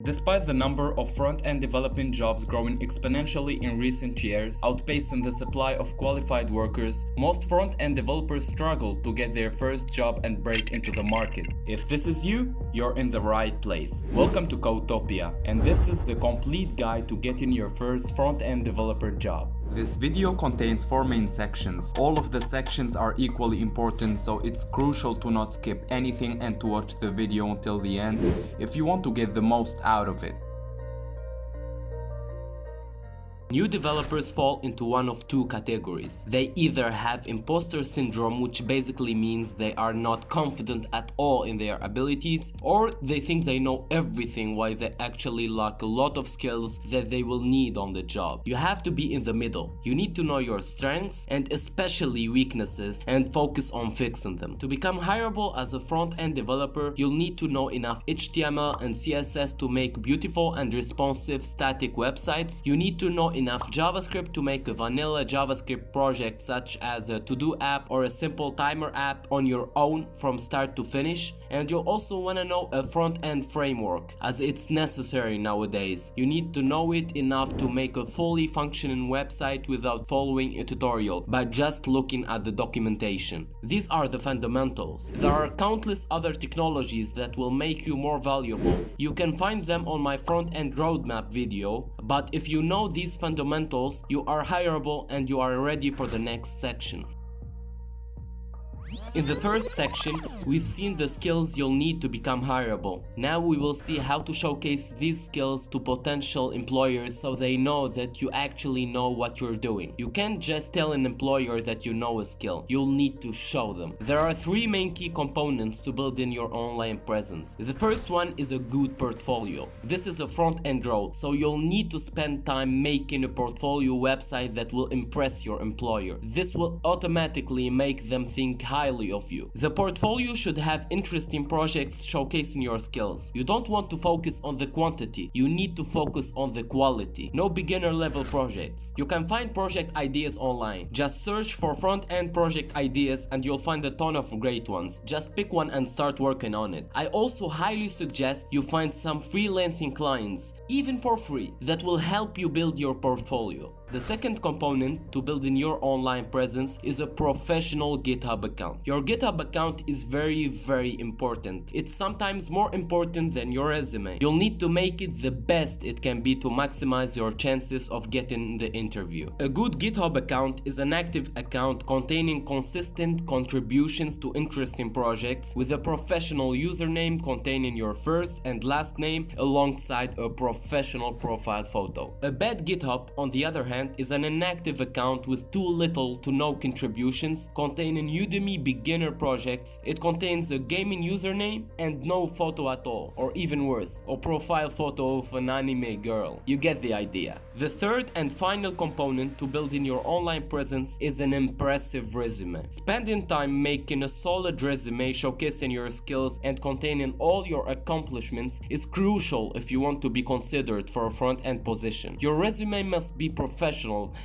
Despite the number of front-end development jobs growing exponentially in recent years, outpacing the supply of qualified workers, most front-end developers struggle to get their first job and break into the market. If this is you, you're in the right place. Welcome to Codetopia, and this is the complete guide to getting your first front-end developer job. This video contains 4 main sections. All of the sections are equally important, so it's crucial to not skip anything and to watch the video until the end if you want to get the most out of it. New developers fall into one of two categories. They either have imposter syndrome, which basically means they are not confident at all in their abilities, or they think they know everything while they actually lack a lot of skills that they will need on the job. You have to be in the middle. You need to know your strengths and especially weaknesses and focus on fixing them. To become hireable as a front-end developer, you'll need to know enough HTML and CSS to make beautiful and responsive static websites. You need to know enough JavaScript to make a vanilla JavaScript project such as a to-do app or a simple timer app on your own from start to finish. And you'll also want to know a front-end framework, as it's necessary nowadays. You need to know it enough to make a fully functioning website without following a tutorial, but just looking at the documentation. These are the fundamentals. There are countless other technologies that will make you more valuable. You can find them on my front-end roadmap video, but if you know these fundamentals, you are hireable and you are ready for the next section. In the first section, we've seen the skills you'll need to become hireable. Now we will see how to showcase these skills to potential employers so they know that you actually know what you're doing. You can't just tell an employer that you know a skill. You'll need to show them. There are 3 main key components to building your online presence. The first one is a good portfolio. This is a front-end role, so you'll need to spend time making a portfolio website that will impress your employer. This will automatically make them think highly of you. The portfolio should have interesting projects showcasing your skills. You don't want to focus on the quantity, you need to focus on the quality. No beginner level projects. You can find project ideas online. Just search for front-end project ideas and you'll find a ton of great ones. Just pick one and start working on it. I also highly suggest you find some freelancing clients, even for free, that will help you build your portfolio. The second component to building your online presence is a professional GitHub account. Your GitHub account is very important. It's sometimes more important than your resume. You'll need to make it the best it can be to maximize your chances of getting the interview. A good GitHub account is an active account containing consistent contributions to interesting projects with a professional username containing your first and last name alongside a professional profile photo. A bad GitHub, on the other hand, is an inactive account with too little to no contributions, containing Udemy beginner projects. It contains a gaming username and no photo at all, or even worse, a profile photo of an anime girl. You get the idea. The third and final component to building your online presence is an impressive resume. Spending time making a solid resume showcasing your skills and containing all your accomplishments is crucial if you want to be considered for a front-end position. Your resume must be professional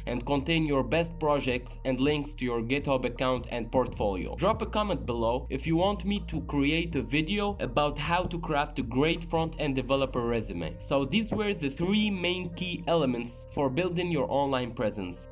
and contain your best projects and links to your GitHub account and portfolio. Drop a comment below if you want me to create a video about how to craft a great front-end developer resume. So these were the 3 main key elements for building your online presence.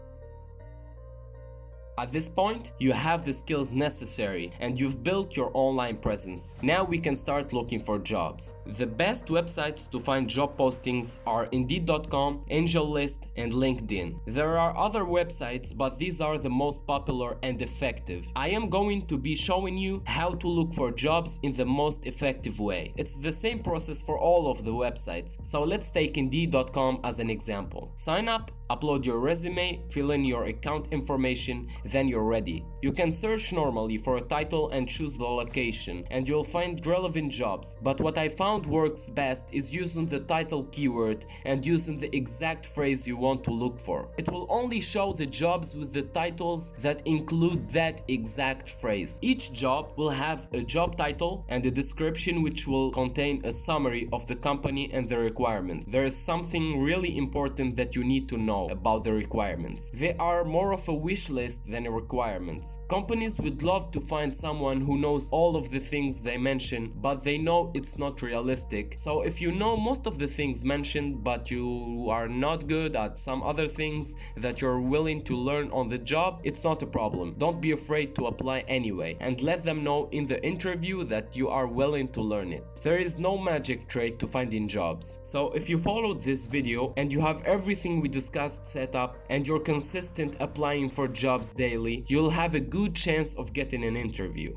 At this point, you have the skills necessary and you've built your online presence. Now we can start looking for jobs. The best websites to find job postings are Indeed.com, AngelList, and LinkedIn. There are other websites, but these are the most popular and effective. I am going to be showing you how to look for jobs in the most effective way. It's the same process for all of the websites. So let's take Indeed.com as an example. Sign up, upload your resume, fill in your account information, then you're ready. You can search normally for a title and choose the location, and you'll find relevant jobs. But what I found works best is using the title keyword and using the exact phrase you want to look for. It will only show the jobs with the titles that include that exact phrase. Each job will have a job title and a description which will contain a summary of the company and the requirements. There is something really important that you need to know about the requirements. They are more of a wish list than a requirement. skills. Companies would love to find someone who knows all of the things they mention, but they know it's not realistic. So if you know most of the things mentioned, but you are not good at some other things that you're willing to learn on the job, it's not a problem. Don't be afraid to apply anyway, and let them know in the interview that you are willing to learn it. There is no magic trick to finding jobs. So if you followed this video and you have everything we discussed set up and you're consistent applying for jobs daily, you'll have a good chance of getting an interview.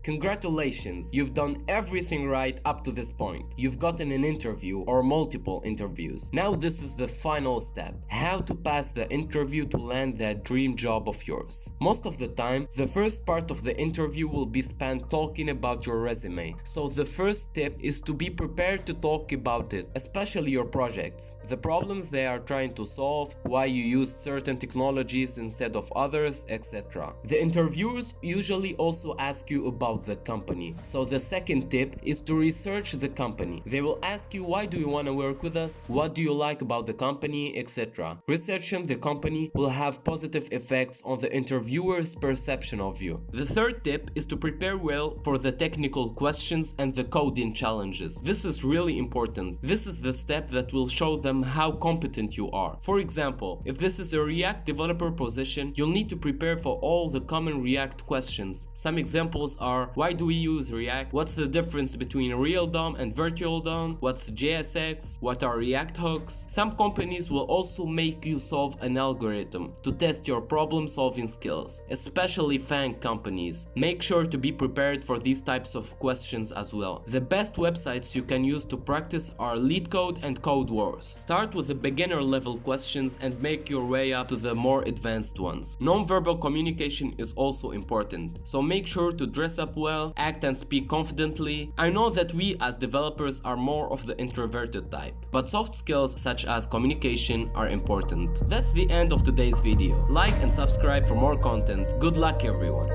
Congratulations, you've done everything right up to this point. You've gotten an interview or multiple interviews. Now this is the final step: how to pass the interview to land that dream job of yours. Most of the time, the first part of the interview will be spent talking about your resume. So the first tip is to be prepared to talk about it, especially your projects, the problems they are trying to solve, why you use certain technologies instead of others, etc. The interviewers usually also ask you about the company. So the second tip is to research the company. They will ask you, why do you want to work with us? What do you like about the company, etc. Researching the company will have positive effects on the interviewer's perception of you. The third tip is to prepare well for the technical questions and the coding challenges. This is really important. This is the step that will show them how competent you are. For example, if this is a React developer position, you'll need to prepare for all the common React questions. Some examples are: why do we use React? What's the difference between real DOM and virtual DOM? What's JSX? What are React hooks? Some companies will also make you solve an algorithm to test your problem-solving skills, especially FANG companies. Make sure to be prepared for these types of questions as well. The best websites you can use to practice are LeetCode and Code Wars. Start with the beginner level questions and make your way up to the more advanced ones. Non-verbal communication is also important, so make sure to dress up well, act and speak confidently. I know that we as developers are more of the introverted type, but soft skills such as communication are important. That's the end of today's video. Like and subscribe for more content. Good luck everyone.